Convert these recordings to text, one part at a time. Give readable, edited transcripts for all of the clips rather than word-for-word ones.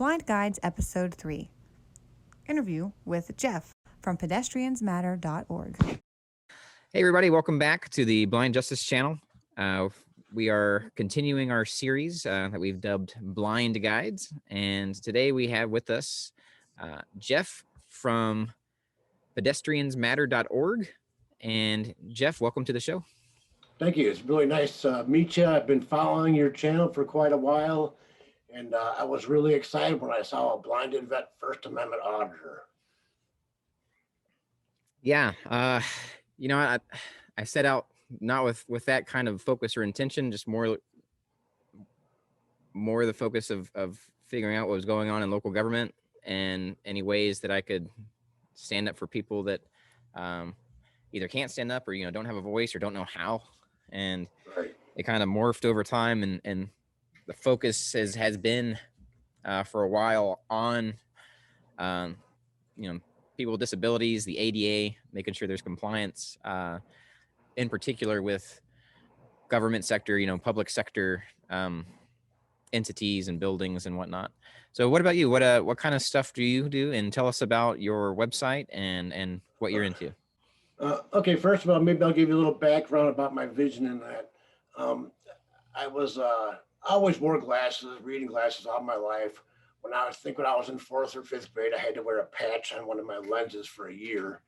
Blind Guides Episode 3. Interview with Jeff from pedestriansmatter.org. Hey everybody, welcome back to the Blind Justice Channel. We are continuing our series that we've dubbed Blind Guides, and today we have with us Jeff from pedestriansmatter.org. And Jeff, welcome to the show. Thank you. It's really nice to meet you. I've been following your channel for quite a while, and I was really excited when I saw a blinded vet First Amendment auditor. Yeah, I set out not with that kind of focus or intention, just more the focus of figuring out what was going on in local government and any ways that I could stand up for people that either can't stand up or don't have a voice or don't know how. And Right. It kind of morphed over time, and the focus has been for a while on people with disabilities, the ADA, making sure there's compliance, in particular with government sector, public sector entities and buildings and whatnot. So what about you? What kind of stuff do you do? And tell us about your website and what you're into. Okay, first of all, maybe I'll give you a little background about my vision in that. I always wore glasses, reading glasses all my life. When I was in fourth or fifth grade, I had to wear a patch on one of my lenses for a year.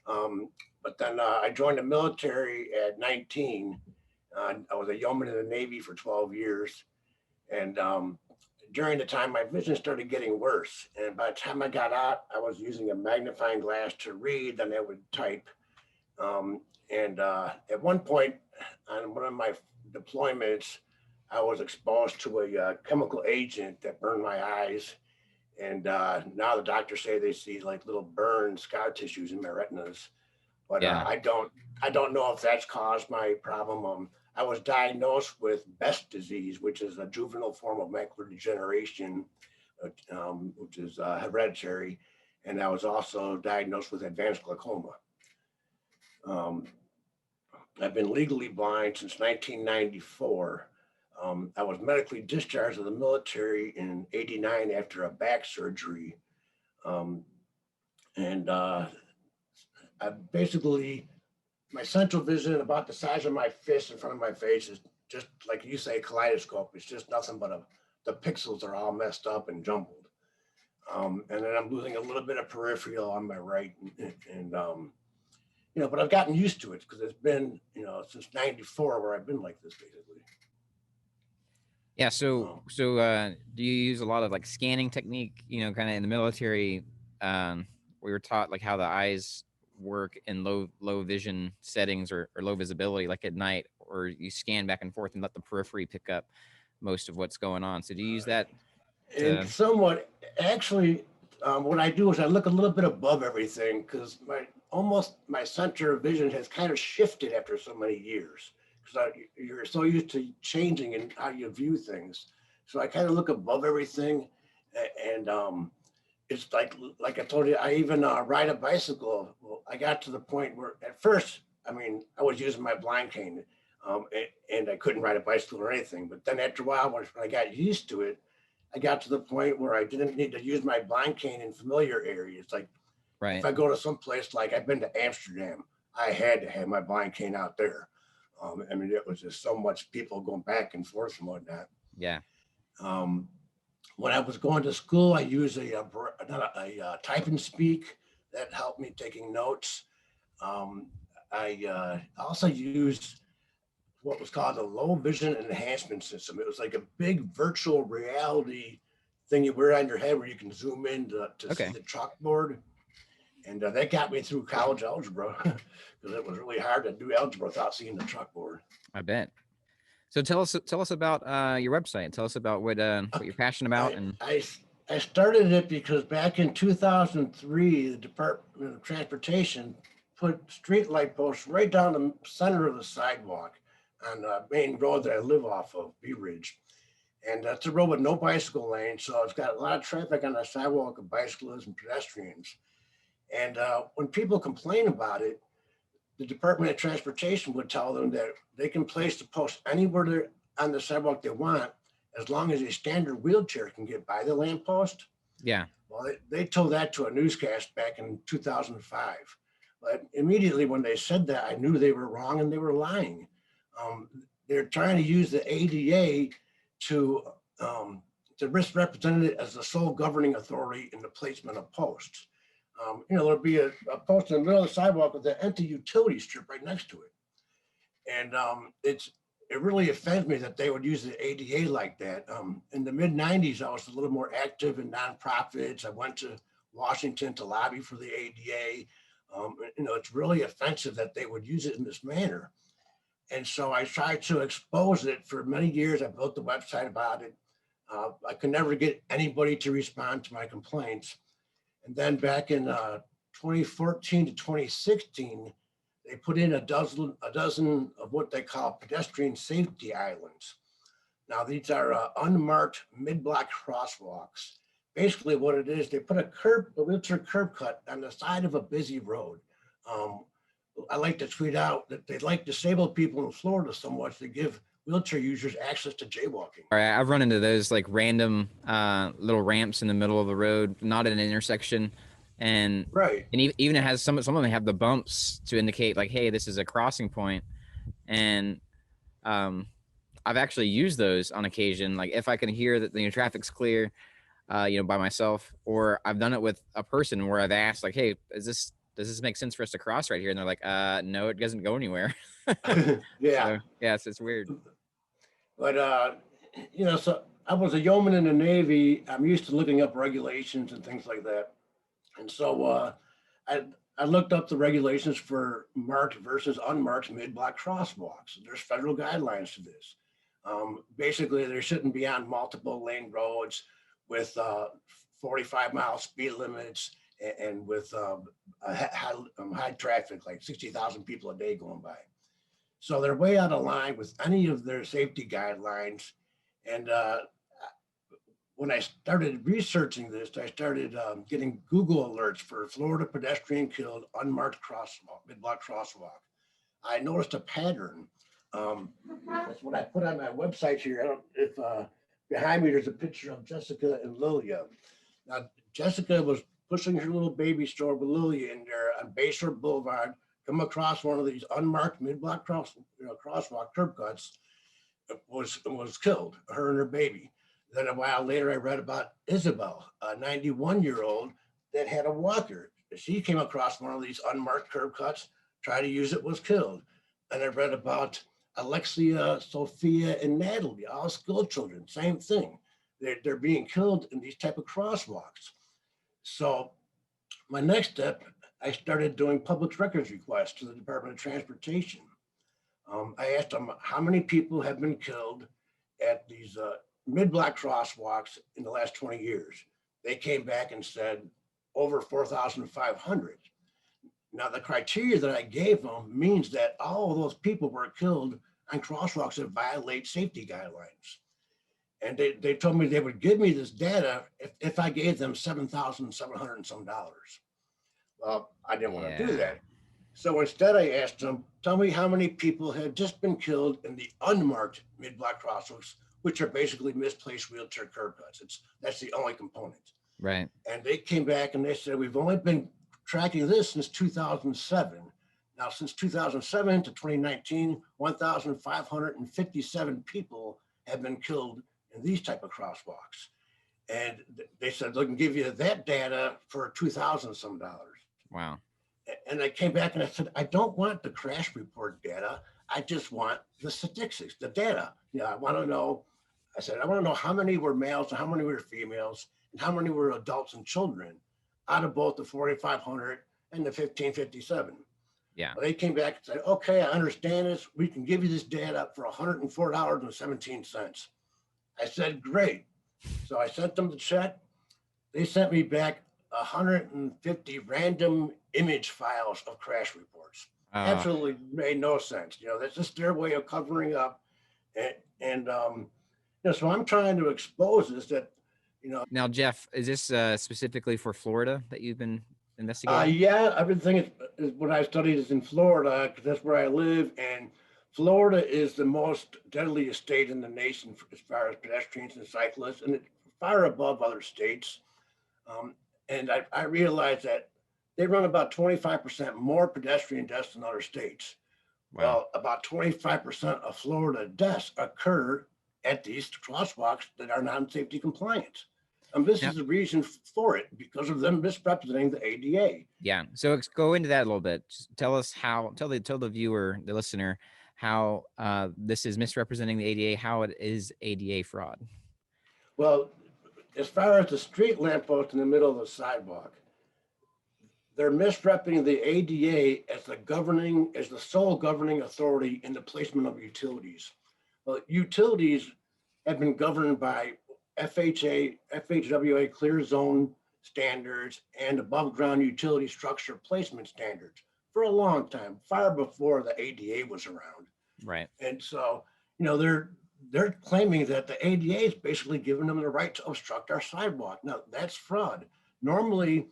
But then I joined the military at 19. I was a yeoman in the Navy for 12 years. And during the time, my vision started getting worse. And by the time I got out, I was using a magnifying glass to read, then I would type. At one point on one of my deployments, I was exposed to a chemical agent that burned my eyes. And now the doctors say they see like little burn scar tissues in my retinas. But Yeah. I don't know if that's caused my problem. I was diagnosed with Best disease, which is a juvenile form of macular degeneration, which is hereditary. And I was also diagnosed with advanced glaucoma. I've been legally blind since 1994. I was medically discharged of the military in '89 after a back surgery. I basically, my central vision about the size of my fist in front of my face is just like you say, kaleidoscope. It's just nothing but the pixels are all messed up and jumbled. And then I'm losing a little bit of peripheral on my right. But I've gotten used to it because it's been, since '94 where I've been like this basically. Yeah. So do you use a lot of like scanning technique, kind of in the military? We were taught like how the eyes work in low vision settings or low visibility, like at night, or you scan back and forth and let the periphery pick up most of what's going on. So do you use that? And somewhat, actually, what I do is I look a little bit above everything because my center of vision has kind of shifted after so many years because you're so used to changing in how you view things. So I kind of look above everything, and it's like I told you, I even ride a bicycle. Well, I got to the point where at first, I was using my blind cane, and I couldn't ride a bicycle or anything. But then after a while, when I got used to it, I got to the point where I didn't need to use my blind cane in familiar areas. Like Right. If I go to some place, like I've been to Amsterdam, I had to have my blind cane out there. It was just so much people going back and forth and whatnot. Yeah. When I was going to school, I used a type and speak that helped me taking notes. I also used what was called a low vision enhancement system. It was like a big virtual reality thing you wear on your head where you can zoom in to Okay. see the chalkboard. And that got me through college algebra because it was really hard to do algebra without seeing the chalkboard. I bet. So tell us about your website. Tell us about what you're passionate about. I started it because back in 2003, the Department of Transportation put street light posts right down the center of the sidewalk on the main road that I live off of, Bee Ridge. And that's a road with no bicycle lane. So it's got a lot of traffic on the sidewalk of bicyclists and pedestrians. And when people complain about it, the Department of Transportation would tell them that they can place the post anywhere on the sidewalk they want, as long as a standard wheelchair can get by the lamppost. Yeah. Well, they told that to a newscast back in 2005. But immediately when they said that, I knew they were wrong and they were lying. They're trying to use the ADA to misrepresent it as the sole governing authority in the placement of posts. There'll be a post in the middle of the sidewalk with an empty utility strip right next to it. And it really offends me that they would use the ADA like that. In the mid 90s, I was a little more active in nonprofits. I went to Washington to lobby for the ADA. It's really offensive that they would use it in this manner. And so I tried to expose it for many years. I built the website about it. I could never get anybody to respond to my complaints. And then back in 2014 to 2016, they put in a dozen of what they call pedestrian safety islands. Now, these are unmarked mid-block crosswalks. Basically what it is, they put a wheelchair curb cut on the side of a busy road. I like to tweet out that they like disabled people in Florida so much they give wheelchair users access to jaywalking. All right, I've run into those like random little ramps in the middle of the road, not at an intersection. And right. And even it has some of them have the bumps to indicate like, hey, this is a crossing point. And I've actually used those on occasion, like if I can hear that the traffic's clear, by myself, or I've done it with a person where I've asked like, hey, does this make sense for us to cross right here? And they're like, no, it doesn't go anywhere. Yeah. So, yeah, it's weird. But so I was a yeoman in the Navy. I'm used to looking up regulations and things like that. And so I looked up the regulations for marked versus unmarked mid-block crosswalks. There's federal guidelines to this. Basically, they shouldn't be on multiple lane roads with 45-mile speed limits and with high traffic, like 60,000 people a day going by. So they're way out of line with any of their safety guidelines. And when I started researching this, I started getting Google alerts for Florida pedestrian killed unmarked crosswalk, mid-block crosswalk. I noticed a pattern. That's what I put on my website here. I don't if behind me there's a picture of Jessica and Lilia. Now Jessica was pushing her little baby stroller with Lilia in there on Bayshore Boulevard, come across one of these unmarked mid-block crosswalk curb cuts, was killed, her and her baby. Then a while later, I read about Isabel, a 91-year-old that had a walker. She came across one of these unmarked curb cuts, tried to use it, was killed. And I read about Alexia, Sophia, and Natalie, all school children, same thing. They're being killed in these type of crosswalks. So my next step, I started doing public records requests to the Department of Transportation. I asked them how many people have been killed at these mid-block crosswalks in the last 20 years. They came back and said over 4,500. Now the criteria that I gave them means that all of those people were killed on crosswalks that violate safety guidelines. And they told me they would give me this data if I gave them $7,700 and some dollars. Well, I didn't want to do that. So instead I asked them, tell me how many people have just been killed in the unmarked mid-block crosswalks, which are basically misplaced wheelchair curb cuts. That's the only component. Right. And they came back and they said, we've only been tracking this since 2007. Now, since 2007 to 2019, 1,557 people have been killed in these type of crosswalks. And they said, they can give you that data for $2,000 some dollars. Wow. And I came back and I said, I don't want the crash report data. I just want the statistics, the data. I want to know. I said, I want to know how many were males and how many were females and how many were adults and children out of both the 4,500 and the 1,557. Yeah. Well, they came back and said, okay, I understand this. We can give you this data for $104.17. I said, great. So I sent them the check. They sent me back 150 random image files of crash reports. Absolutely made no sense. That's just their way of covering up. So I'm trying to expose this that, Now, Jeff, is this specifically for Florida that you've been investigating? Yeah, everything is what I studied is in Florida because that's where I live. And Florida is the most deadliest state in the nation as far as pedestrians and cyclists, and it's far above other states. Um, and I realized that they run about 25% more pedestrian deaths than other states. Wow. Well, about 25% of Florida deaths occur at these crosswalks that are non-safety compliant. And this Now, is the reason for it, because of them misrepresenting the ADA. yeah. So go into that a little bit. Just tell us how. Tell the viewer, the listener, how this is misrepresenting the ADA. How it is ADA fraud. Well, as far as the street lamppost in the middle of the sidewalk, they're misrepresenting the ADA as the sole governing authority in the placement of utilities. Well, utilities have been governed by FHWA clear zone standards and above ground utility structure placement standards for a long time, far before the ADA was around. Right. And so, they're claiming that the ADA is basically giving them the right to obstruct our sidewalk. Now, that's fraud. Normally,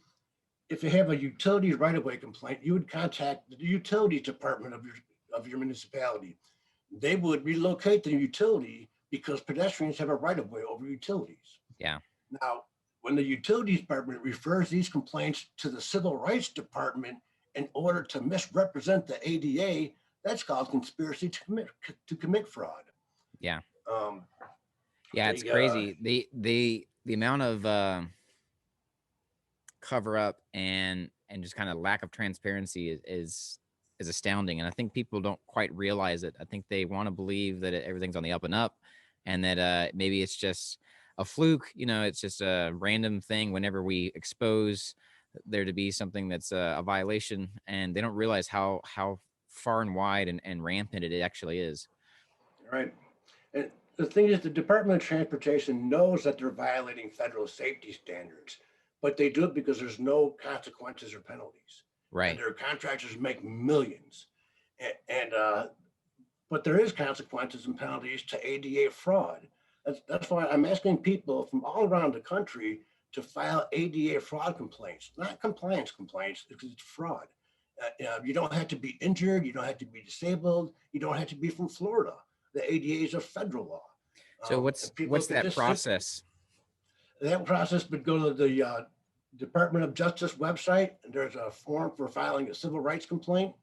if you have a utilities right-of-way complaint, you would contact the utilities department of your municipality. They would relocate the utility because pedestrians have a right-of-way over utilities. Yeah. Now, when the utilities department refers these complaints to the civil rights department in order to misrepresent the ADA, that's called conspiracy to commit fraud. Yeah. Um, Yeah, it's crazy. The amount of cover up and just kind of lack of transparency is astounding, and I think people don't quite realize it. I think they want to believe that everything's on the up and up, and that maybe it's just a fluke. It's just a random thing whenever we expose there to be something that's a violation, and they don't realize how far and wide and rampant it actually is. Right. And the thing is, the Department of Transportation knows that they're violating federal safety standards, but they do it because there's no consequences or penalties. Right. And their contractors make millions. But there is consequences and penalties to ADA fraud. That's why I'm asking people from all around the country to file ADA fraud complaints, not compliance complaints, because it's fraud. You don't have to be injured. You don't have to be disabled. You don't have to be from Florida. The ADA is a federal law. So what's that process? That process would go to the Department of Justice website, and there's a form for filing a civil rights complaint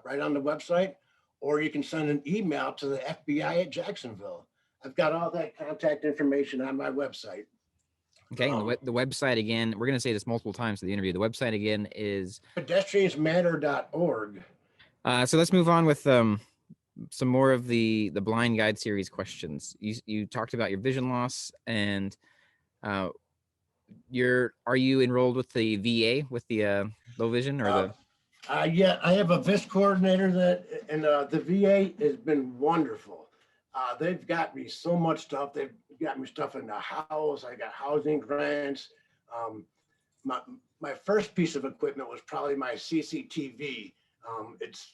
right on the website, or you can send an email to the FBI at Jacksonville. I've got all that contact information on my website. Okay, the website again, we're going to say this multiple times in the interview. The website again is pedestriansmatter.org. So let's move on with some more of the blind guide series questions. You talked about your vision loss, and are you enrolled with the VA with the low vision or the? Yeah, I have a VIS coordinator and the VA has been wonderful. They've got me so much stuff. They've got me stuff in the house. I got housing grants. My first piece of equipment was probably my CCTV. It's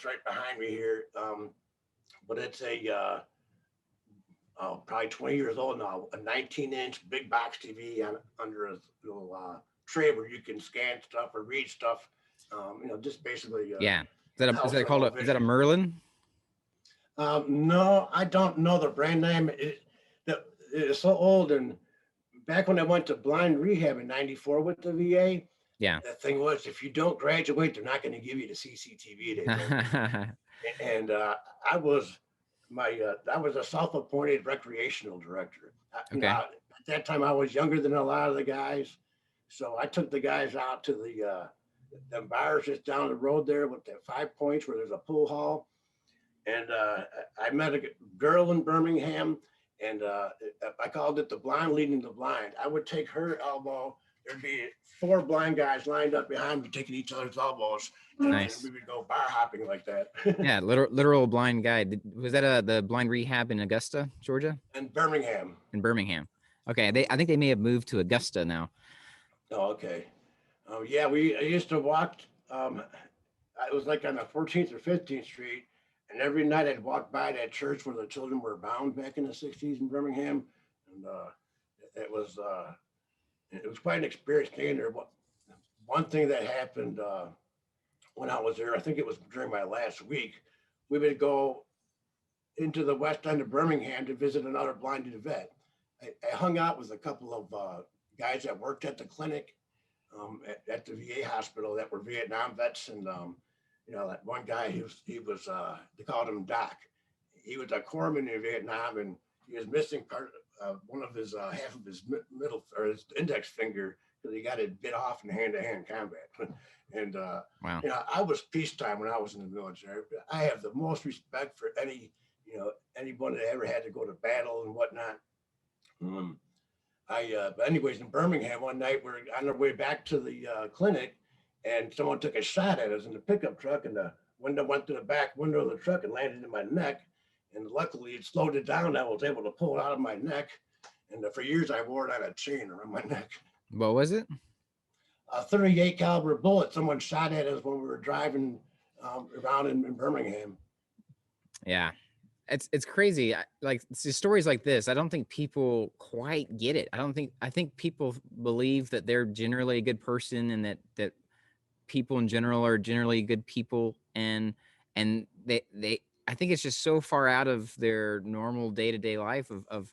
right behind me here, but it's probably 20 years old now. A 19-inch big box TV under a little tray where you can scan stuff or read stuff. Just basically. Yeah. Is that a Merlin? No, I don't know the brand name. It's so old. And back when I went to blind rehab in '94 with the VA, yeah, the thing was, if you don't graduate, they're not going to give you the CCTV. And I was a self-appointed recreational director. Okay. At that time, I was younger than a lot of the guys, so I took the guys out to the bars just down the road there with the 5 Points where there's a pool hall. And I met a girl in Birmingham, and I called it the blind leading the blind. I would take her elbow. There'd be 4 blind guys lined up behind me taking each other's elbows. Nice. And we would go bar hopping like that. Yeah, literal blind guide. Was that the blind rehab in Augusta, Georgia? In Birmingham. In Birmingham. Okay, I think they may have moved to Augusta now. Oh, okay. Yeah, I used to walk. It was like on the 14th or 15th Street. And every night I'd walk by that church where the children were bound back in the 60s in Birmingham. And it was quite an experience staying there. One thing that happened when I was there, I think it was during my last week, we would go into the west end of Birmingham to visit another blinded vet. I hung out with a couple of guys that worked at the clinic at the VA hospital that were Vietnam vets, and that one guy, he was they called him Doc. He was a corpsman in Vietnam, and he was missing one of his half of his middle or his index finger because he got it bit off in hand-to-hand combat. And Wow. I was peacetime when I was in the military. I have the most respect for anyone that ever had to go to battle and whatnot. But anyways, in Birmingham one night, we're on our way back to the clinic, and someone took a shot at us in the pickup truck, and the window went to the back window of the truck and landed in my neck. And luckily, it slowed it down. I was able to pull it out of my neck, and for years I wore it on a chain around my neck. What was it? A 38 caliber bullet. Someone shot at us when we were driving around in Birmingham. Yeah. It's crazy. Like stories like this, I don't think people quite get it. I think people believe that they're generally a good person, and that people in general are generally good people, and they I think it's just so far out of their normal day-to-day life of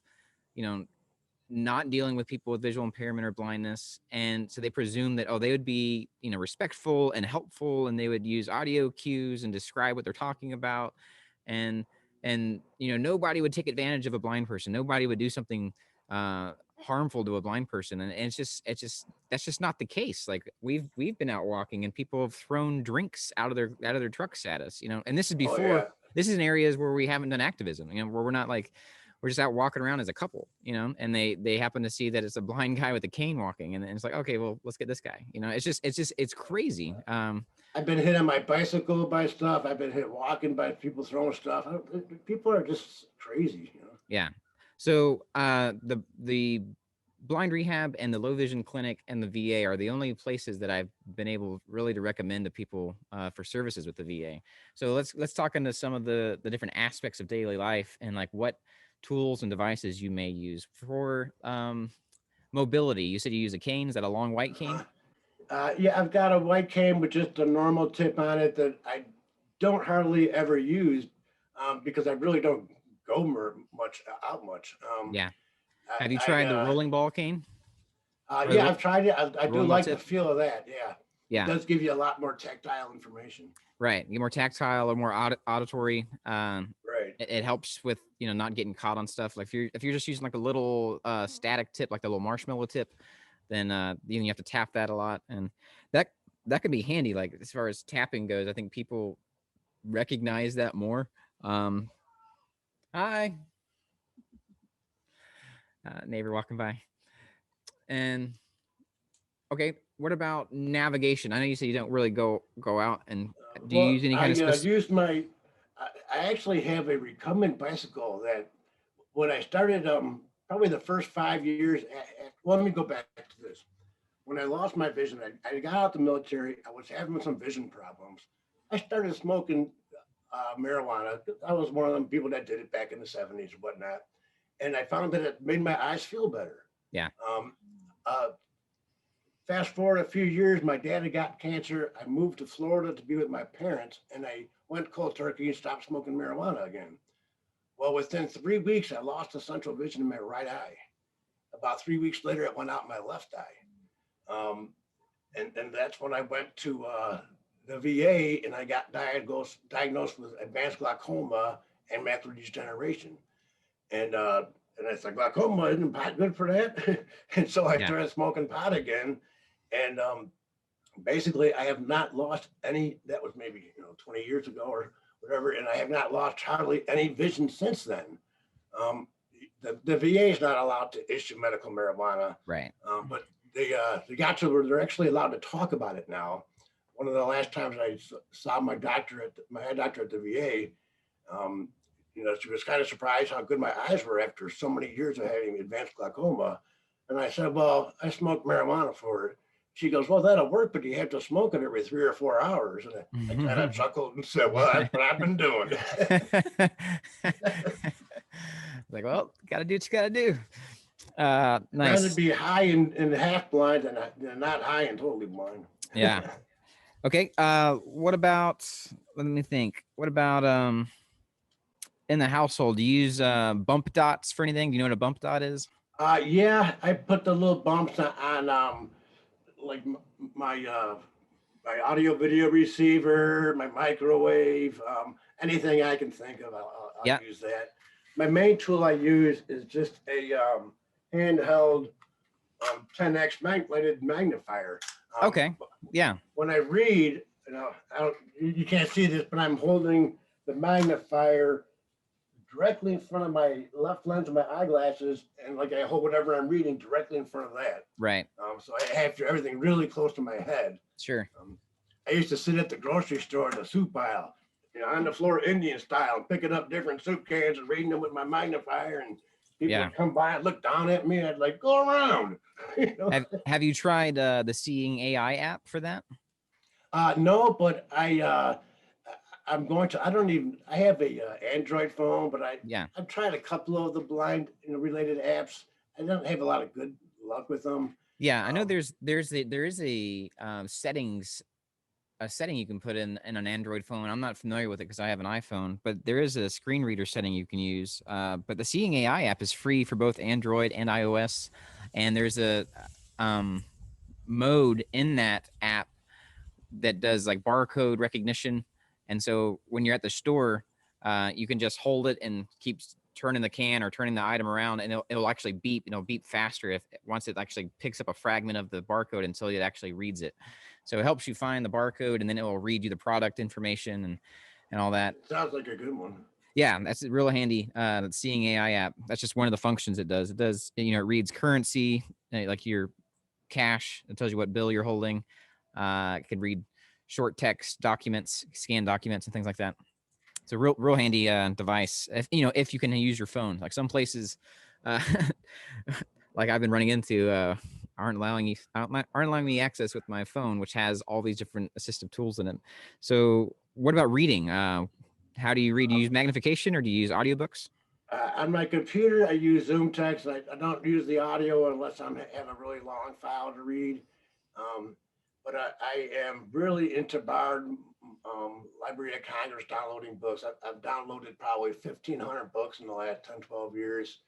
not dealing with people with visual impairment or blindness, and so they presume that they would be respectful and helpful, and they would use audio cues and describe what they're talking about, and nobody would take advantage of a blind person. Nobody would do something harmful to a blind person, and it's just that's just not the case. Like we've been out walking, and people have thrown drinks out of their trucks at us, and this is before. This is in areas where we haven't done activism, where we're not like, we're just out walking around as a couple, and they happen to see that it's a blind guy with a cane walking, and it's like, okay, well, let's get this guy. It's crazy. I've been hit on my bicycle by stuff. I've been hit walking by people throwing stuff. People are just crazy, Yeah. So the blind rehab and the low vision clinic and the VA are the only places that I've been able really to recommend to people for services with the VA. So let's talk into some of the different aspects of daily life, and like what tools and devices you may use for mobility. You said you use a cane. Is that a long white cane? Yeah, I've got a white cane with just a normal tip on it that I don't hardly ever use because I really don't go much. Yeah. Have you tried the rolling ball cane? Yeah, I've tried it. I do like the feel of that. Yeah. Yeah. It does give you a lot more tactile information. Right. You get more tactile or more auditory. Right. It helps with, not getting caught on stuff. Like if you're just using like a little static tip, like the little marshmallow tip, then you have to tap that a lot. And that can be handy. Like as far as tapping goes, I think people recognize that more. Hi. Neighbor walking by. And okay, what about navigation? I know you said you don't really go out, and do you use any kind of I actually have a recumbent bicycle that when I started probably the first 5 years let me go back to this. When I lost my vision, I got out the military. I was having some vision problems. I started smoking marijuana. I was one of them people that did it back in the 70s and whatnot. And I found that it made my eyes feel better. Yeah. Fast forward a few years, my dad had got cancer. I moved to Florida to be with my parents, and I went cold turkey and stopped smoking marijuana again. Well, within 3 weeks, I lost the central vision in my right eye. About 3 weeks later, it went out in my left eye. And that's when I went to the VA, and I got diagnosed with advanced glaucoma and macular degeneration. And I said, glaucoma isn't pot good for that? And so I started smoking pot again. And basically, I have not lost any. That was maybe 20 years ago or whatever. And I have not lost hardly any vision since then. The VA is not allowed to issue medical marijuana. Right. But they got to where they're actually allowed to talk about it now. One of the last times I saw my doctor at the VA, she was kind of surprised how good my eyes were after so many years of having advanced glaucoma. And I said, well, I smoked marijuana for it. She goes, well, that'll work, but you have to smoke it every 3 or 4 hours. And I kind of chuckled and said, well, that's what I've been doing. Like, well, got to do what you got to do. Nice. Rather be high and half blind than not high and totally blind. Yeah. Okay. What about? Let me think. What about in the household? Do you use bump dots for anything? Do you know what a bump dot is? Yeah, I put the little bumps on like my my audio video receiver, my microwave, anything I can think of, I'll Yeah. use that. My main tool I use is just a handheld 10x lighted magnifier. Um, Okay. Yeah. when I read, I don't, you can't see this, but I'm holding the magnifier directly in front of my left lens of my eyeglasses, and like I hold whatever I'm reading directly in front of that. Right. So I have everything really close to my head. Sure. I used to sit at the grocery store in the soup aisle, on the floor Indian style, picking up different soup cans and reading them with my magnifier. And people Yeah. would come by and look down at me. I'd like, go around. Have you tried the Seeing AI app for that? No, but I'm going to. I don't even. I have a Android phone, but Yeah. I've tried a couple of the blind related apps. I don't have a lot of good luck with them. Yeah, I know there is a setting you can put in an Android phone. I'm not familiar with it because I have an iPhone, but there is a screen reader setting you can use. But the Seeing AI app is free for both Android and iOS, and there's a mode in that app that does like barcode recognition. And so when you're at the store, you can just hold it and keep turning the can or turning the item around, and it'll actually beep. It'll beep faster if once it actually picks up a fragment of the barcode until it actually reads it. So it helps you find the barcode, and then it will read you the product information and all that. Sounds like a good one. Yeah, that's real handy. The Seeing AI app. That's just one of the functions it does. It does, it reads currency, like your cash. It tells you what bill you're holding. It can read short text documents, scan documents, and things like that. It's a real handy device. If you can use your phone. Like some places, uh, like I've been running into, aren't allowing me access with my phone, which has all these different assistive tools in it. So, what about reading? How do you read? Do you use magnification or do you use audiobooks? On my computer, I use Zoom text. I don't use the audio unless I'm have a really long file to read. Um, but I am really into Bard, Library of Congress, downloading books. I've downloaded probably 1,500 books in the last 10, 12 years.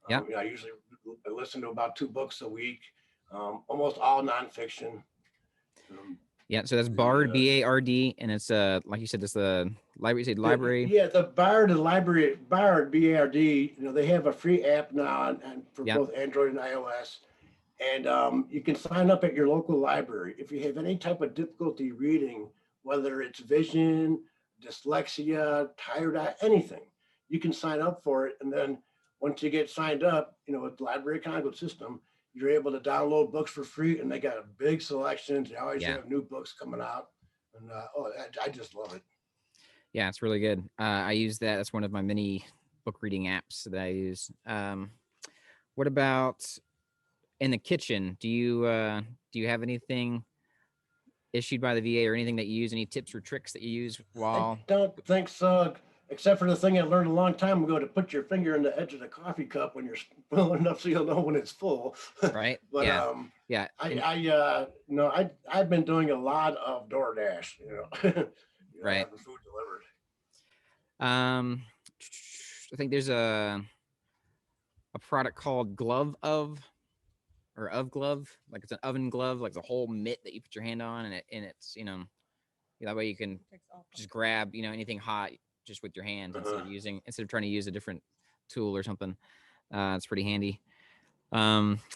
Yeah. I usually listen to about 2 books a week, almost all nonfiction. Yeah, so that's Bard, BARD, and it's like you said, it's the library. You say library. Yeah, the Bard, the library, Bard, BARD. They have a free app now and for both Android and iOS. And you can sign up at your local library. If you have any type of difficulty reading, whether it's vision, dyslexia, tired eye, anything, you can sign up for it. And then once you get signed up, with the Library of Congress system, you're able to download books for free, and they got a big selections. They always have new books coming out, and I just love it. Yeah, it's really good. I use that. That's one of my many book reading apps that I use. What about in the kitchen? Do you have anything issued by the VA or anything that you use? Any tips or tricks that you use while? I don't think so, except for the thing I learned a long time ago to put your finger in the edge of the coffee cup when you're full enough so you'll know when it's full. Right. But yeah. I've been doing a lot of DoorDash, right. having food delivered. I think there's a product called Ove Glove, like it's an oven glove, like the whole mitt that you put your hand on, and it's that way you can just grab anything hot just with your hands instead of trying to use a different tool or something. It's pretty handy.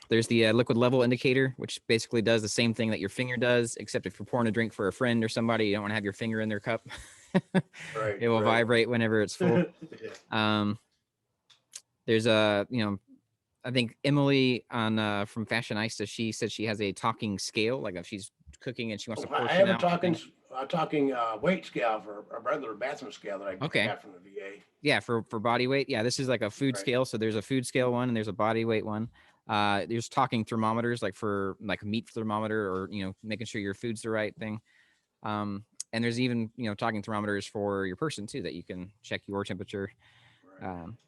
There's the liquid level indicator, which basically does the same thing that your finger does, except if you're pouring a drink for a friend or somebody, you don't want to have your finger in their cup. Right, it will vibrate whenever it's full. There's I think Emily on from Fashionista, she said she has a talking scale, like if she's cooking and she wants to portion I have out. a talking weight scale for a regular bathroom scale that I got from the VA. Yeah, for body weight. Yeah, this is like a food scale. So there's a food scale one and there's a body weight one. There's talking thermometers, like for like a meat thermometer or making sure your food's the right thing. And there's even talking thermometers for your person too, that you can check your temperature.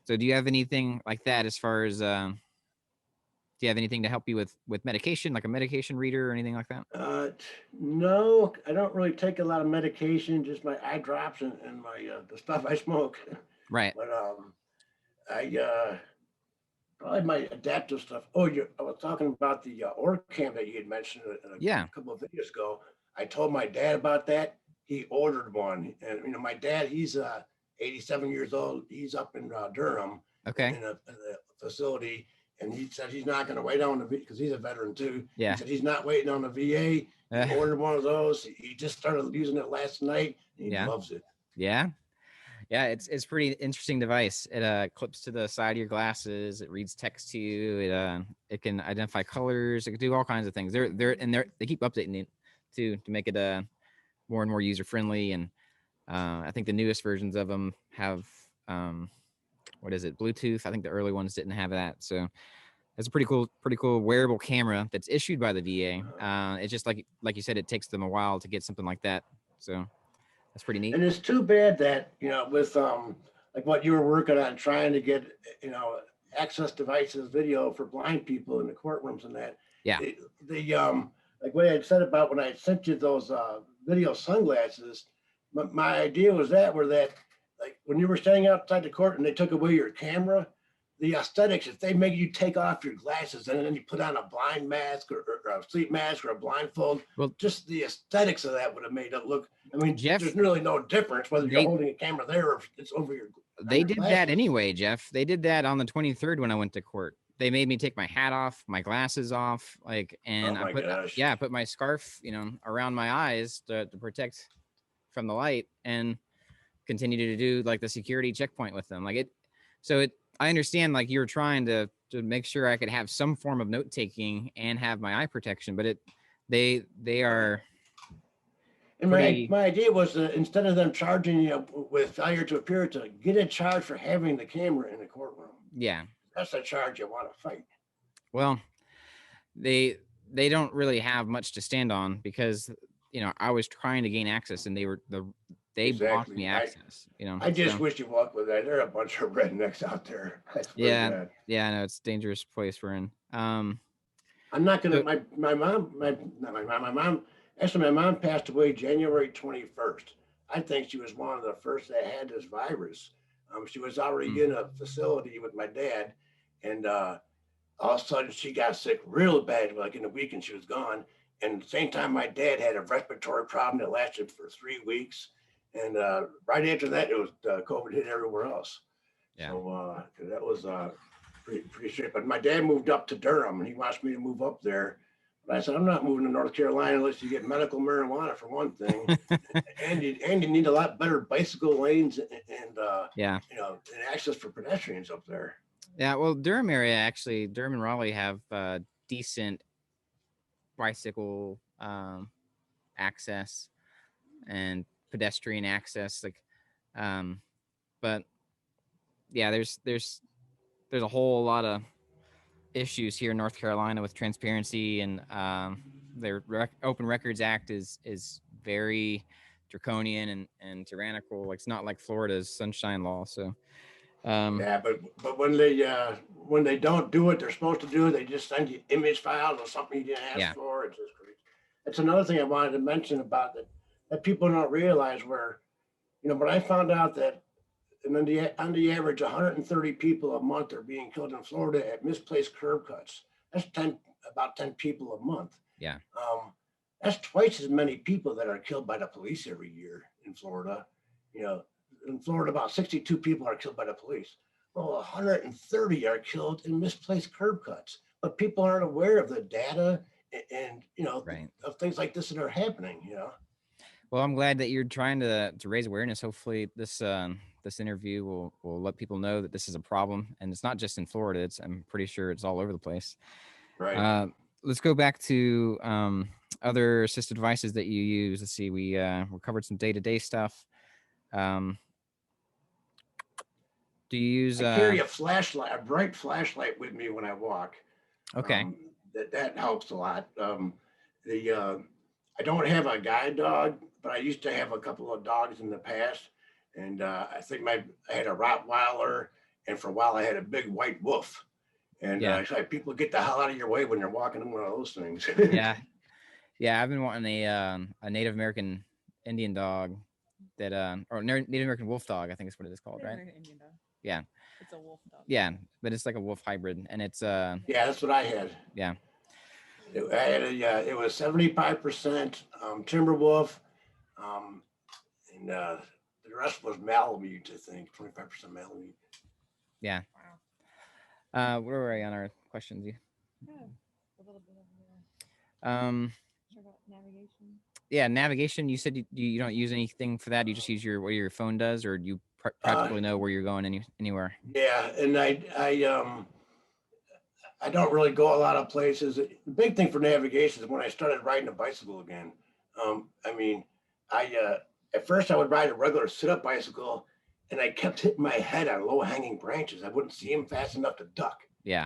So do you have anything like that as far as Do you have anything to help you with medication, like a medication reader or anything like that? No, I don't really take a lot of medication, just my eye drops and my the stuff I smoke. Right. But I probably my adaptive stuff. Oh, I was talking about the Orcam that you had mentioned Yeah. a couple of videos ago. I told my dad about that. He ordered one, and my dad, he's 87 years old. He's up in Durham Okay. in a facility, and he said he's not going to wait on the because he's a veteran too. Yeah. He said he's not waiting on the VA. He ordered one of those. He just started using it last night, and he loves it. Yeah. Yeah, it's pretty interesting device. It clips to the side of your glasses. It reads text to you. It can identify colors. It can do all kinds of things. They keep updating it to make it more and more user friendly. And I think the newest versions of them have what is it, Bluetooth? I think the early ones didn't have that. So it's a pretty cool wearable camera that's issued by the VA. It's just like you said, it takes them a while to get something like that. So that's pretty neat. And it's too bad that, with like what you were working on, trying to get, access devices video for blind people in the courtrooms and that. Yeah. Like what I had said about when I sent you those video sunglasses, my idea was that like when you were standing outside the court and they took away your camera, the aesthetics, if they make you take off your glasses and then you put on a blind mask or a sleep mask or a blindfold, well, just the aesthetics of that would have made it look. I mean, Jeff, there's really no difference whether you're holding a camera there or if it's over your. They did that anyway, Jeff. They did that on the 23rd when I went to court. They made me take my hat off, my glasses off, and I put my scarf, around my eyes to protect from the light, and continue to do like the security checkpoint with them. I understand like you were trying to make sure I could have some form of note taking and have my eye protection, but they are. And my idea was instead of them charging you with failure to appear, to get a charge for having the camera in the courtroom. Yeah, that's a charge you want to fight. Well, they don't really have much to stand on because I was trying to gain access and they blocked me access. I just wish you luck with that. They're a bunch of rednecks out there. Yeah, I know it's a dangerous place we're in. I'm not gonna. My mom. Actually, my mom passed away January 21st. I think she was one of the first that had this virus. She was already in a facility with my dad, and all of a sudden she got sick real bad. Like in a week, and she was gone. And at the same time, my dad had a respiratory problem that lasted for 3 weeks. And right after that, it was COVID hit everywhere else. Yeah. So that was pretty straight. But my dad moved up to Durham, and he wants me to move up there. But I said, I'm not moving to North Carolina unless you get medical marijuana for one thing, and you need a lot better bicycle lanes and access for pedestrians up there. Yeah, well, Durham and Raleigh have decent bicycle access and pedestrian access, but yeah, there's a whole lot of issues here in North Carolina with transparency, and their Open Records Act is very draconian and tyrannical. It's not like Florida's Sunshine Law. So but when they don't do what they're supposed to do, they just send you image files or something you didn't ask for. It's just crazy. That's another thing I wanted to mention about that people don't realize, where when I found out that on the average 130 people a month are being killed in Florida at misplaced curb cuts. That's about 10 people a month. Yeah. That's twice as many people that are killed by the police every year in Florida. In Florida, about 62 people are killed by the police. Well, 130 are killed in misplaced curb cuts, but people aren't aware of the data and of things like this that are happening. Well, I'm glad that you're trying to raise awareness. Hopefully this interview will let people know that this is a problem, and it's not just in Florida. I'm pretty sure it's all over the place. Right. Let's go back to other assistive devices that you use. Let's see. We covered some day-to-day stuff. Do you use? I carry a bright flashlight with me when I walk. Okay. That helps a lot. I don't have a guide dog, but I used to have a couple of dogs in the past. And I think I had a Rottweiler, and for a while I had a big white wolf. And Yeah. it's like people get the hell out of your way when you're walking in one of those things. Yeah. Yeah. I've been wanting a Native American Indian dog that, or Native American wolf dog, I think is what it is called, right? American Indian dog. Yeah. It's a wolf dog. Yeah. But it's like a wolf hybrid, and it's, Yeah, that's what I had. yeah. I had it was 75% Timberwolf, and the rest was Malamute, I think, 25% Malamute. Yeah. Wow. Where were we on our questions? Yeah, a little bit of sure about navigation. Yeah, navigation. You said you don't use anything for that. You just use what your phone does, or do you practically know where you're going anywhere? Yeah, and I don't really go a lot of places. The big thing for navigation is when I started riding a bicycle again. I mean, at first I would ride a regular sit-up bicycle, and I kept hitting my head on low-hanging branches. I wouldn't see them fast enough to duck. Yeah.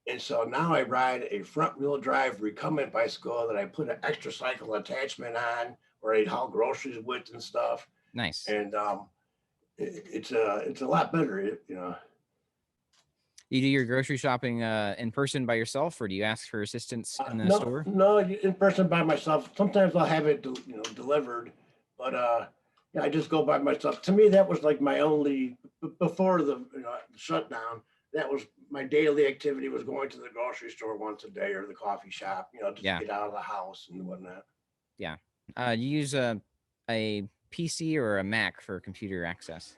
And so now I ride a front-wheel drive recumbent bicycle that I put an extra cycle attachment on, where I haul groceries with and stuff. Nice. And it's a lot better, you know. You do your grocery shopping in person by yourself, or do you ask for assistance in the no, store? No, in person by myself. Sometimes I'll have it, delivered, but yeah, I just go by myself. To me, that was like my only before the shutdown. That was my daily activity, was going to the grocery store once a day or the coffee shop, just to get out of the house and whatnot. Yeah. You use a PC or a Mac for computer access?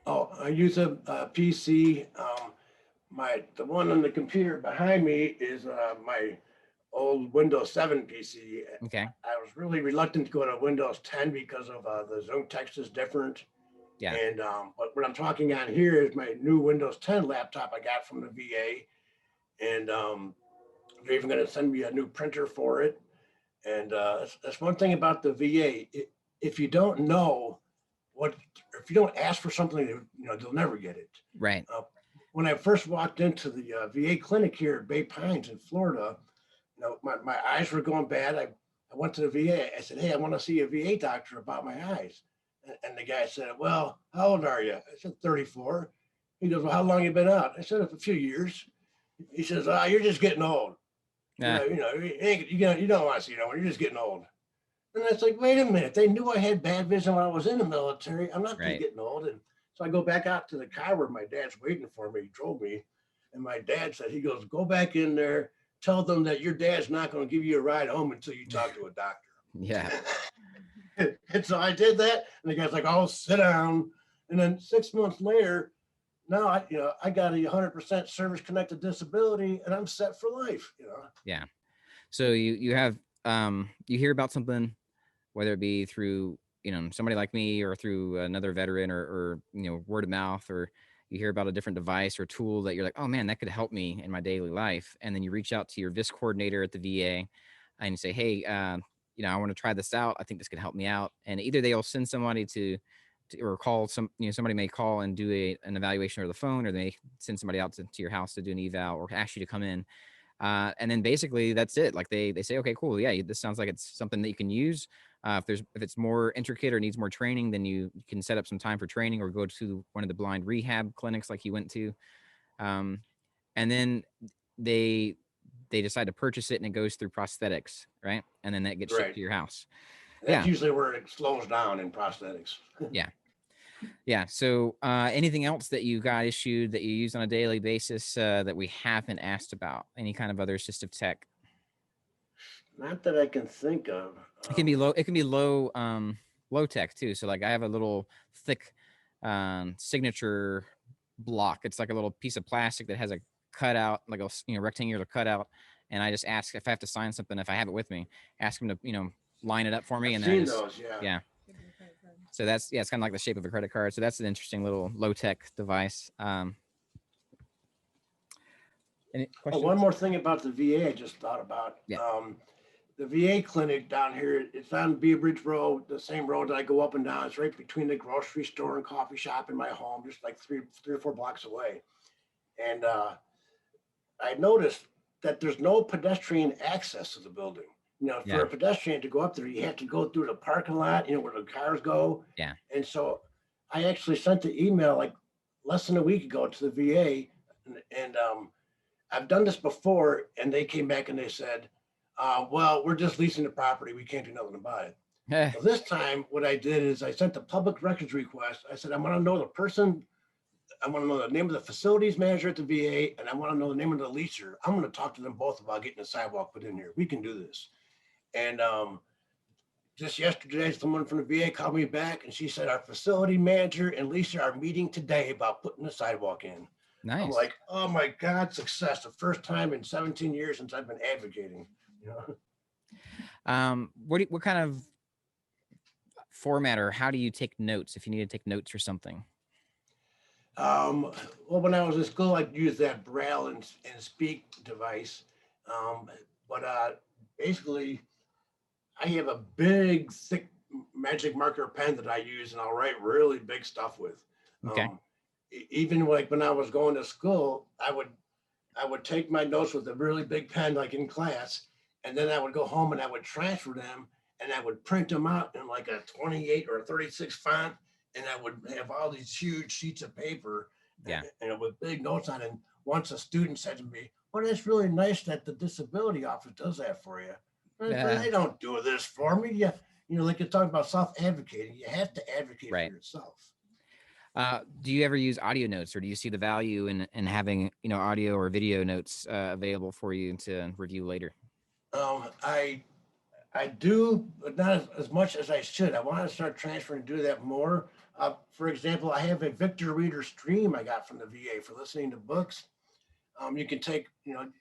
Oh, I use a PC. The one on the computer behind me is my old Windows 7 PC. Okay. I was really reluctant to go to Windows 10 because of the Zoom text is different. Yeah. And but what I'm talking on here is my new Windows 10 laptop I got from the VA, and they're even going to send me a new printer for it. And that's one thing about the VA. If you don't know if you don't ask for something, they'll never get it. Right. When I first walked into the VA clinic here at Bay Pines in Florida, my eyes were going bad. I went to the VA. I said, "Hey, I want to see a VA doctor about my eyes." And the guy said, "Well, how old are you?" I said, 34. He goes, "Well, how long you been out?" I said, "A few years." He says, "You're just getting old. Yeah. You don't want to see you're just getting old." And it's like, wait a minute. They knew I had bad vision when I was in the military. I'm not just getting old. And so I go back out to the car where my dad's waiting for me. He drove me. And my dad said, he goes, "Go back in there, tell them that your dad's not going to give you a ride home until you talk to a doctor." Yeah. And so I did that. And the guy's like, "Oh, sit down." And then 6 months later, now I got a 100% service connected disability, and I'm set for life. Yeah. So you have you hear about something, whether it be through somebody like me or through another veteran or word of mouth, or you hear about a different device or tool that you're like, "Oh man, that could help me in my daily life," and then you reach out to your VIS coordinator at the VA and you say, "Hey, I want to try this out. I think this could help me out." And either they'll send somebody to or call somebody may call and do an evaluation over the phone, or they send somebody out to your house to do an eval or ask you to come in. And then basically that's it. Like they say, "Okay, cool. Yeah, this sounds like it's something that you can use. If it's more intricate or needs more training, then you can set up some time for training or go to one of the blind rehab clinics like you went to." And then they decide to purchase it, and it goes through prosthetics, right? And then that gets shipped to your house. That's usually where it slows down in prosthetics. Yeah. So anything else that you got issued that you use on a daily basis that we haven't asked about? Any kind of other assistive tech? Not that I can think of. It can be low. It can be low tech too. So like I have a little thick signature block. It's like a little piece of plastic that has a cutout, like a rectangular cutout. And I just ask if I have to sign something, if I have it with me, ask them to line it up for me. I've and seen then those, yeah. So that's it's kind of like the shape of a credit card. So that's an interesting little low tech device. Any questions? One more thing about the VA I just thought about. Yeah. The VA clinic down here, it's on Bee Bridge Road, the same road that I go up and down. It's right between the grocery store and coffee shop and my home, just like three or four blocks away. And I noticed that there's no pedestrian access to the building. For a pedestrian to go up there, you have to go through the parking lot, where the cars go. Yeah. And so I actually sent the email like less than a week ago to the VA, and I've done this before, and they came back and they said, well, we're just leasing the property. We can't do nothing about it. Well, this time, what I did is I sent the public records request. I said, I want to know the person. I want to know the name of the facilities manager at the VA, and I want to know the name of the leaser. I'm going to talk to them both about getting a sidewalk put in here. We can do this. And just yesterday, someone from the VA called me back, and she said, our facility manager and leaser are meeting today about putting the sidewalk in. Nice. I'm like, oh my God, success. The first time in 17 years since I've been advocating. You know? What kind of format or how do you take notes if you need to take notes or something? Well, when I was in school, I'd use that Braille and speak device. But basically, I have a big, thick magic marker pen that I use, and I'll write really big stuff with. Okay. Even like when I was going to school, I would take my notes with a really big pen, like in class, and then I would go home and I would transfer them, and I would print them out in like a 28 or a 36 font, and I would have all these huge sheets of paper, Yeah, and with big notes on it. And once a student said to me, "Well, it's really nice that the disability office does that for you." Yeah. They don't do this for me. Yeah, like you're talking about self-advocating. You have to advocate Right. for yourself. Do you ever use audio notes, or do you see the value in having audio or video notes available for you to review later? I do, but not as much as I should. I want to start transferring to do that more. For example, I have a Victor Reader Stream I got from the VA for listening to books. You can take,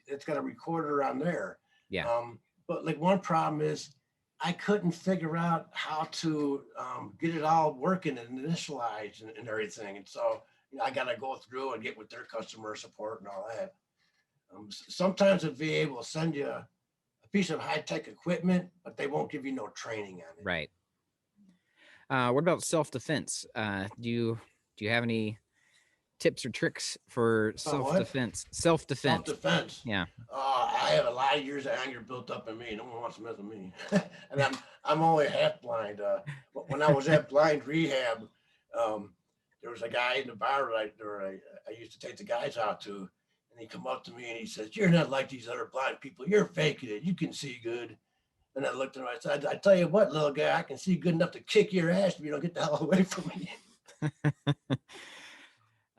it's got a recorder on there. Yeah. But like one problem is I couldn't figure out how to get it all working and initialized and everything. And so I got to go through and get with their customer support and all that. Sometimes the VA will send you a piece of high-tech equipment, but they won't give you no training on it. Right. What about self-defense? Do you have any tips or tricks for self-defense? Self-defense. Self-defense. Yeah. I have a lot of years of anger built up in me. No one wants to mess with me. And I'm only half blind. When I was at blind rehab, there was a guy in the bar I used to take the guys out to, and he come up to me and he says, "You're not like these other blind people. You're faking it. You can see good." And I looked at him. I said, "I tell you what, little guy, I can see good enough to kick your ass if you don't get the hell away from me."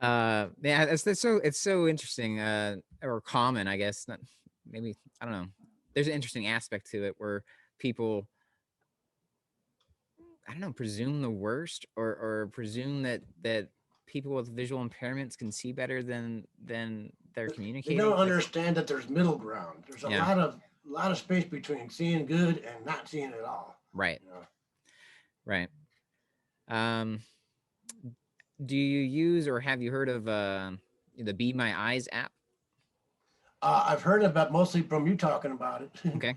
Yeah, it's so interesting, or common, I guess. Not, maybe, I don't know. There's an interesting aspect to it where people, I don't know, presume the worst or presume that people with visual impairments can see better than they're communicating. They don't understand that there's middle ground. There's a lot of space between seeing good and not seeing at all. Right. Right. Do you use or have you heard of the Be My Eyes app? I've heard about mostly from you talking about it. Okay.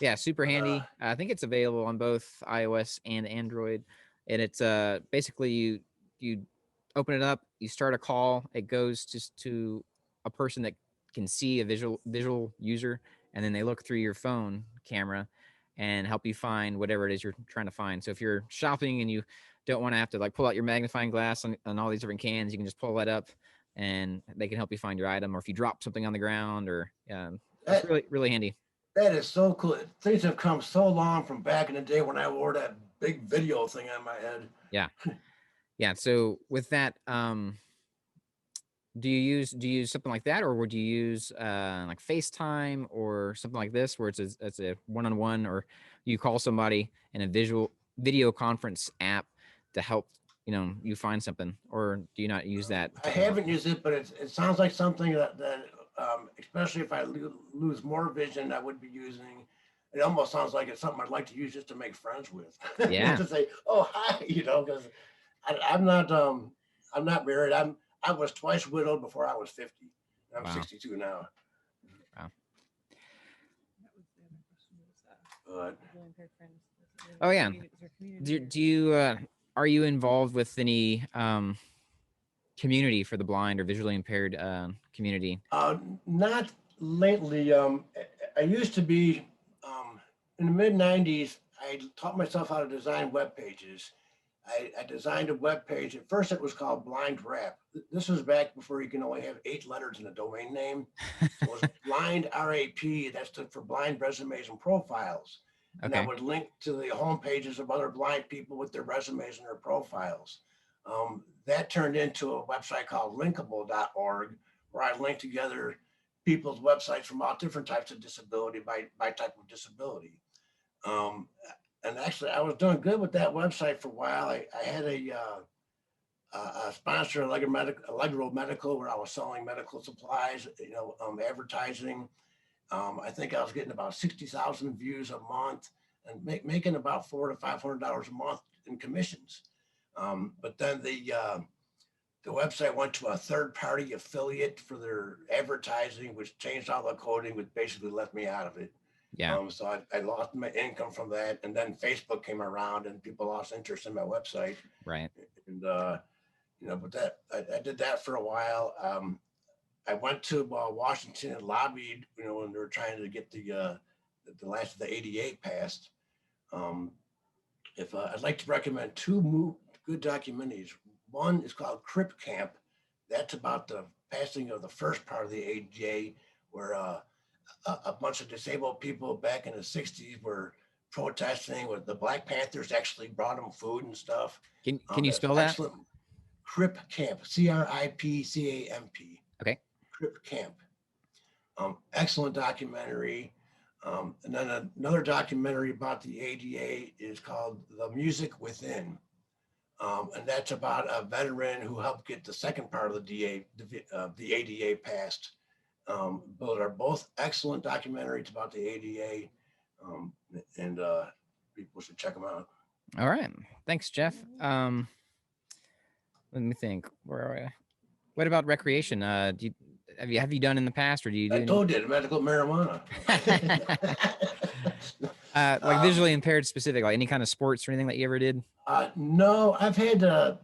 Yeah, super handy. I think it's available on both iOS and Android. And it's basically you open it up, you start a call, it goes just to a person that can see a visual user, and then they look through your phone camera and help you find whatever it is you're trying to find. So if you're shopping and you don't want to have to like pull out your magnifying glass on all these different cans, you can just pull that up and they can help you find your item. Or if you drop something on the ground, or it's really, really handy. That is so cool. Things have come so long from back in the day when I wore that big video thing on my head. Yeah. Yeah. So with that, do you use something like that, or would you use like FaceTime or something like this, where it's a one-on-one, or you call somebody in a video conference app to help you find something, or do you not use that? I haven't used it, but it sounds like something that especially if I lose more vision, I would be using. It almost sounds like it's something I'd like to use just to make friends with. Yeah. To say, "Oh, hi," because I'm not married. I was twice widowed before I was 50. I'm Wow. 62 now. Wow. But Oh yeah. Do you are you involved with any community for the blind or visually impaired community? Not lately. I used to be in the mid 90s. I taught myself how to design web pages. I designed a web page. At first, it was called Blind Rap. This was back before you can only have 8 letters in a domain name. So it was Blind RAP. That stood for Blind Resumes and Profiles. And I Okay. would link to the home pages of other blind people with their resumes and their profiles. That turned into a website called linkable.org, where I linked together people's websites from all different types of disability by type of disability. Um, and actually, I was doing good with that website for a while. I had a sponsor, Allegro Medical, where I was selling medical supplies, advertising. I think I was getting about 60,000 views a month and making about $400 to $500 a month in commissions. But then the website went to a third-party affiliate for their advertising, which changed all the coding, which basically left me out of it. Yeah. So I lost my income from that, and then Facebook came around, and people lost interest in my website. Right. And but that I did that for a while. I went to Washington and lobbied, when they were trying to get the last of the ADA passed. If I'd like to recommend 2 good documentaries. One is called Crip Camp. That's about the passing of the first part of the ADA, where a bunch of disabled people back in the 60s were protesting. With the Black Panthers actually brought them food and stuff. Can you That's spell that? excellent. Crip Camp, CRIPCAMP. Okay. Crip Camp. Excellent documentary. And then another documentary about the ADA is called The Music Within. And that's about a veteran who helped get the second part of the ADA passed. Those are both excellent documentaries about the ADA, and people should check them out. All right. Thanks, Jeff. Let me think. Where are we? What about recreation? Have you done in the past, or do you do? I told you, medical marijuana. Like visually impaired specific, like any kind of sports or anything that you ever did? No, I've had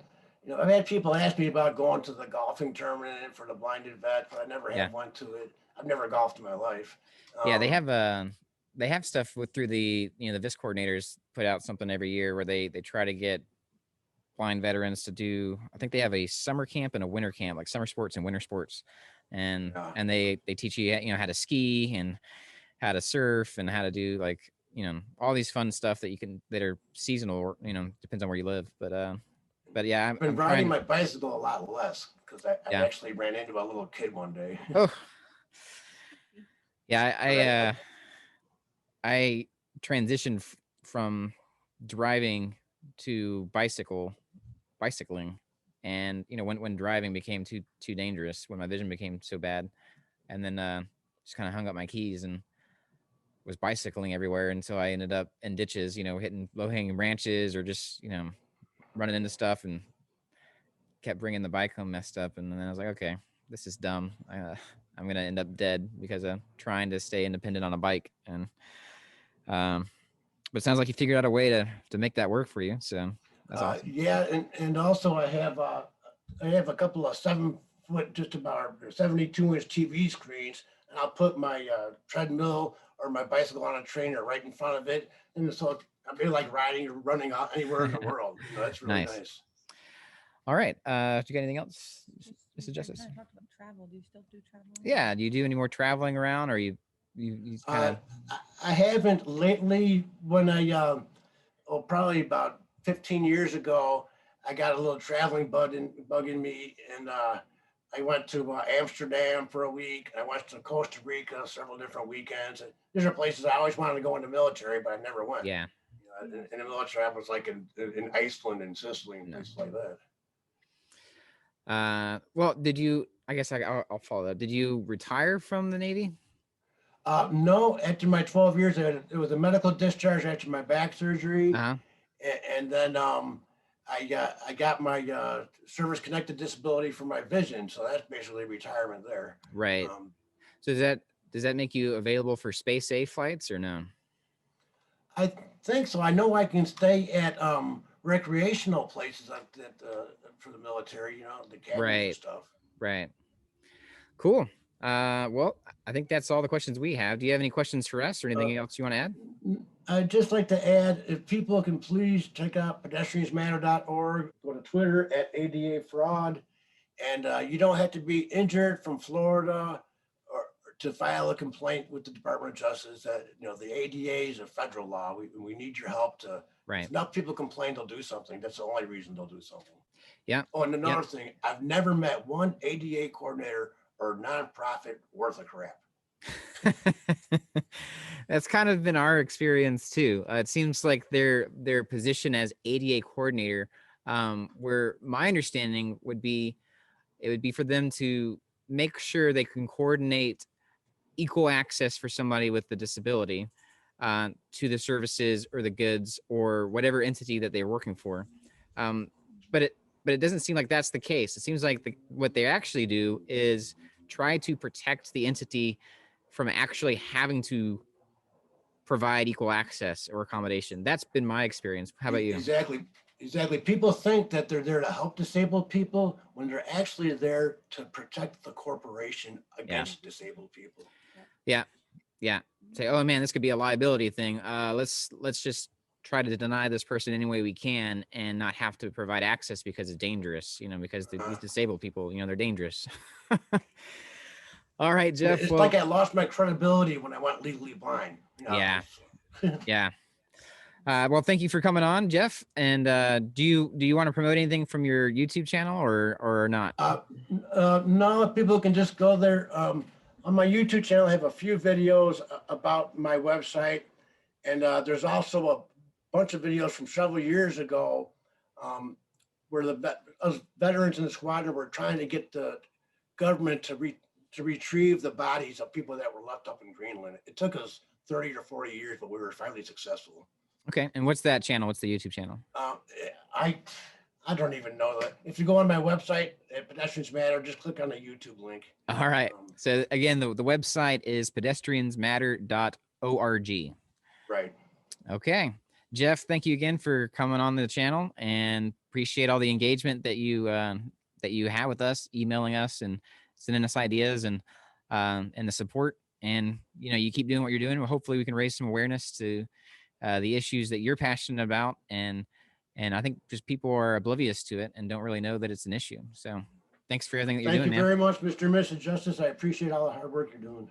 people ask me about going to the golfing tournament for the blinded vet, but I never had one to it. I've never golfed in my life. Yeah, they have stuff through the the VIS coordinators put out something every year where they try to get blind veterans to do. I think they have a summer camp and a winter camp, like summer sports and winter sports, and they teach you how to ski and how to surf and how to do all these fun stuff that are seasonal, or depends on where you live. But yeah, I've been riding my bicycle a lot less because I actually ran into a little kid one day. Oh, yeah, I transitioned from driving to bicycling, and when driving became too dangerous, when my vision became so bad, and then just kind of hung up my keys and was bicycling everywhere until I ended up in ditches, hitting low-hanging branches or just running into stuff, and kept bringing the bike home messed up. And then I was like, okay, this is dumb. I'm gonna end up dead because I'm trying to stay independent on a bike. And but it sounds like you figured out a way to make that work for you. So that's awesome. Yeah, and also I have a couple of 7-foot, just about 72-inch TV screens, and I'll put my treadmill or my bicycle on a trainer right in front of it, and so I'll be like riding or running out anywhere in the world. That's really nice. All right. Do you got anything else, Mr. Justice? I talked about travel. Do you still do travel? Yeah. Do you do any more traveling around, or you kind of? I haven't lately. When I probably about 15 years ago, I got a little traveling bug in me, and I went to Amsterdam for a week. I went to Costa Rica several different weekends. And these are places I always wanted to go in the military, but I never went. Yeah. In the military, I was like in Iceland and Sicily and places like that. Well, did you? I guess I'll follow that. Did you retire from the Navy? No. After my 12 years, it was a medical discharge after my back surgery, and then I got my service-connected disability for my vision, so that's basically retirement there. Right. So does that make you available for space safe flights or no? I think so. I know I can stay at recreational places for the military, the academies and stuff. Right. Cool. Well, I think that's all the questions we have. Do you have any questions for us or anything else you want to add? I'd just like to add, if people can please check out pedestriansmatter.org, go to Twitter at ADA Fraud, and you don't have to be injured from Florida or to file a complaint with the Department of Justice. That the ADA is a federal law. We need your help to. Right. If enough people complain, they'll do something. That's the only reason they'll do something. Yeah. Oh, and another thing, I've never met one ADA coordinator or nonprofit worth of crap. That's kind of been our experience too. It seems like their position as ADA coordinator, where my understanding would be, it would be for them to make sure they can coordinate equal access for somebody with a disability to the services or the goods or whatever entity that they're working for. But it doesn't seem like that's the case. It seems like what they actually do is try to protect the entity from actually having to provide equal access or accommodation. That's been my experience. How about you? Exactly. People think that they're there to help disabled people when they're actually there to protect the corporation against disabled people. Yeah. Say, oh man, this could be a liability thing. Let's just try to deny this person any way we can and not have to provide access because it's dangerous, because these disabled people, they're dangerous. All right, Jeff. It's like I lost my credibility when I went legally blind. Yeah. Yeah. Well, thank you for coming on, Jeff. And do you want to promote anything from your YouTube channel or not? No, people can just go there. On my YouTube channel, I have a few videos about my website. And there's also a bunch of videos from several years ago where us veterans in the squadron were trying to get the government to retrieve the bodies of people that were left up in Greenland. It took us 30 or 40 years, but we were finally successful. Okay. And what's that channel? What's the YouTube channel? I don't even know that. If you go on my website at Pedestrians Matter, just click on the YouTube link. All right. So again, the website is pedestriansmatter.org. Right. Okay. Jeff, thank you again for coming on the channel and appreciate all the engagement that you have with us, emailing us and sending us ideas and the support. And, you keep doing what you're doing. Well, hopefully we can raise some awareness to the issues that you're passionate about. And I think just people are oblivious to it and don't really know that it's an issue. So thanks for everything that you're doing, man. Thank you very much, Mr. and Mrs. Justice. I appreciate all the hard work you're doing.